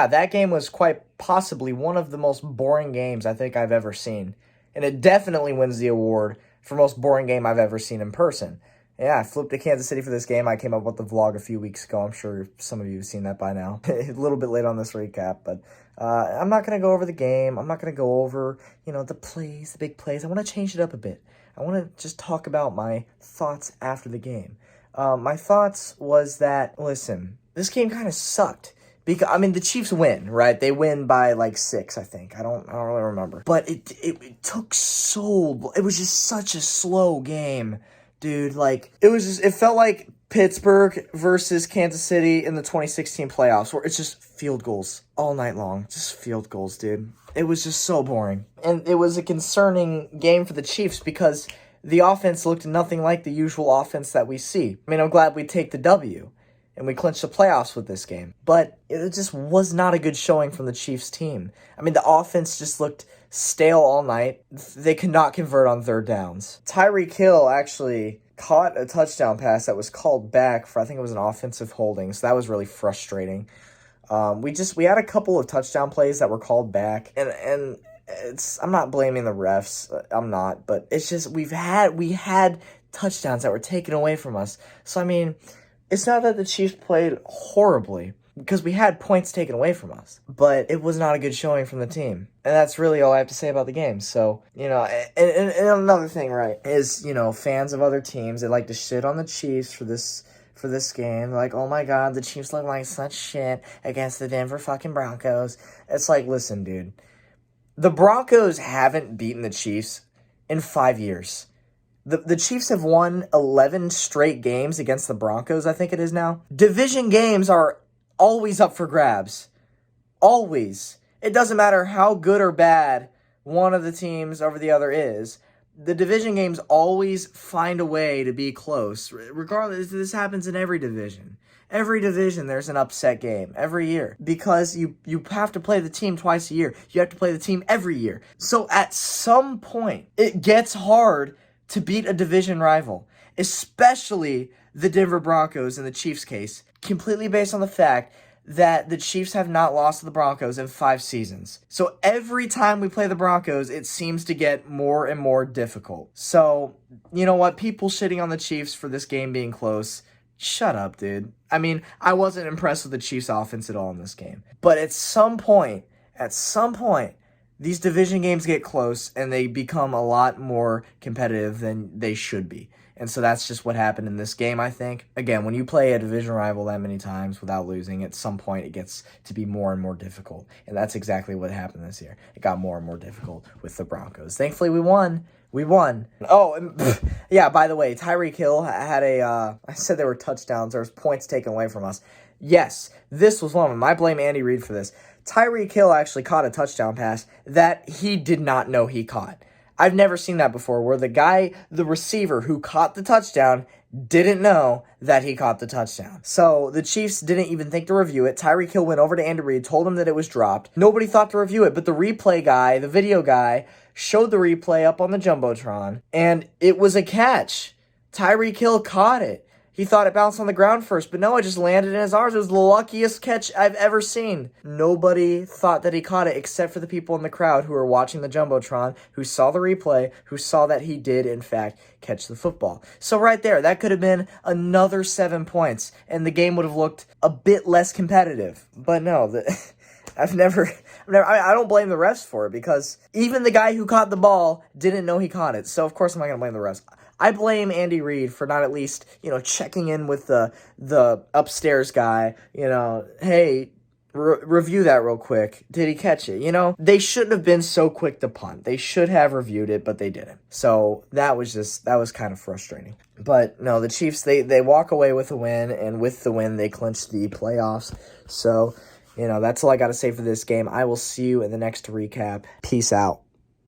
yeah, that game was quite possibly one of the most boring games I think I've ever seen. And it definitely wins the award for most boring game I've ever seen in person. Yeah, I flipped to Kansas City for this game. I came up with the vlog a few weeks ago. I'm sure some of you have seen that by now. A little bit late on this recap, but I'm not going to go over the game. I'm not going to go over, the plays, the big plays. I want to change it up a bit. I want to just talk about my thoughts after the game. My thoughts was that, listen, this game kind of sucked. Because, the Chiefs win, right? They win by, 6, I think. I don't really remember. But it took it was just such a slow game, dude. It felt like Pittsburgh versus Kansas City in the 2016 playoffs, where it's just field goals all night long. Just field goals, dude. It was just so boring. And it was a concerning game for the Chiefs because the offense looked nothing like the usual offense that we see. I'm glad we take the W. And we clinched the playoffs with this game. But it just was not a good showing from the Chiefs team. The offense just looked stale all night. They could not convert on third downs. Tyreek Hill actually caught a touchdown pass that was called back for, I think it was an offensive holding. So that was really frustrating. We had a couple of touchdown plays that were called back. And I'm not blaming the refs. I'm not. But it's just we had touchdowns that were taken away from us. So, it's not that the Chiefs played horribly, because we had points taken away from us, but it was not a good showing from the team. And that's really all I have to say about the game. So, and another thing, right, is, fans of other teams, they like to shit on the Chiefs for this game. Like, oh my God, the Chiefs look like such shit against the Denver fucking Broncos. It's like, listen, dude, the Broncos haven't beaten the Chiefs in 5 years. The Chiefs have won 11 straight games against the Broncos, I think it is now. Division games are always up for grabs. Always. It doesn't matter how good or bad one of the teams over the other is. The division games always find a way to be close. Regardless, this happens in every division. Every division, there's an upset game every year because you have to play the team twice a year. You have to play the team every year. So at some point, it gets hard to beat a division rival, especially the Denver Broncos in the Chiefs' case, completely based on the fact that the Chiefs have not lost to the Broncos in 5 seasons. So every time we play the Broncos, it seems to get more and more difficult. So, you know what? People shitting on the Chiefs for this game being close, shut up, dude. I wasn't impressed with the Chiefs' offense at all in this game. But at some point, these division games get close and they become a lot more competitive than they should be. And so that's just what happened in this game, I think. Again, when you play a division rival that many times without losing, at some point it gets to be more and more difficult. And that's exactly what happened this year. It got more and more difficult with the Broncos. Thankfully, we won. Oh, and, yeah, by the way, Tyreek Hill had I said there were touchdowns. There was points taken away from us. Yes, this was one of them. I blame Andy Reid for this. Tyreek Hill actually caught a touchdown pass that he did not know he caught. I've never seen that before, where the receiver who caught the touchdown didn't know that he caught the touchdown. So the Chiefs didn't even think to review it. Tyreek Hill went over to Andy Reid, told him that it was dropped. Nobody thought to review it, but the replay guy, the video guy, showed the replay up on the Jumbotron, and it was a catch. Tyreek Hill caught it. He thought it bounced on the ground first, but no, it just landed in his arms. It was the luckiest catch I've ever seen. Nobody thought that he caught it except for the people in the crowd who were watching the Jumbotron, who saw the replay, who saw that he did, in fact, catch the football. So right there, that could have been another 7 points, and the game would have looked a bit less competitive. But no, I don't blame the refs for it, because even the guy who caught the ball didn't know he caught it. So of course I'm not going to blame the refs. I blame Andy Reid for not at least, checking in with the upstairs guy, hey, review that real quick. Did he catch it? They shouldn't have been so quick to punt. They should have reviewed it, but they didn't. So that was kind of frustrating. But no, the Chiefs, they walk away with a win, and with the win, they clinch the playoffs. So, that's all I got to say for this game. I will see you in the next recap. Peace out.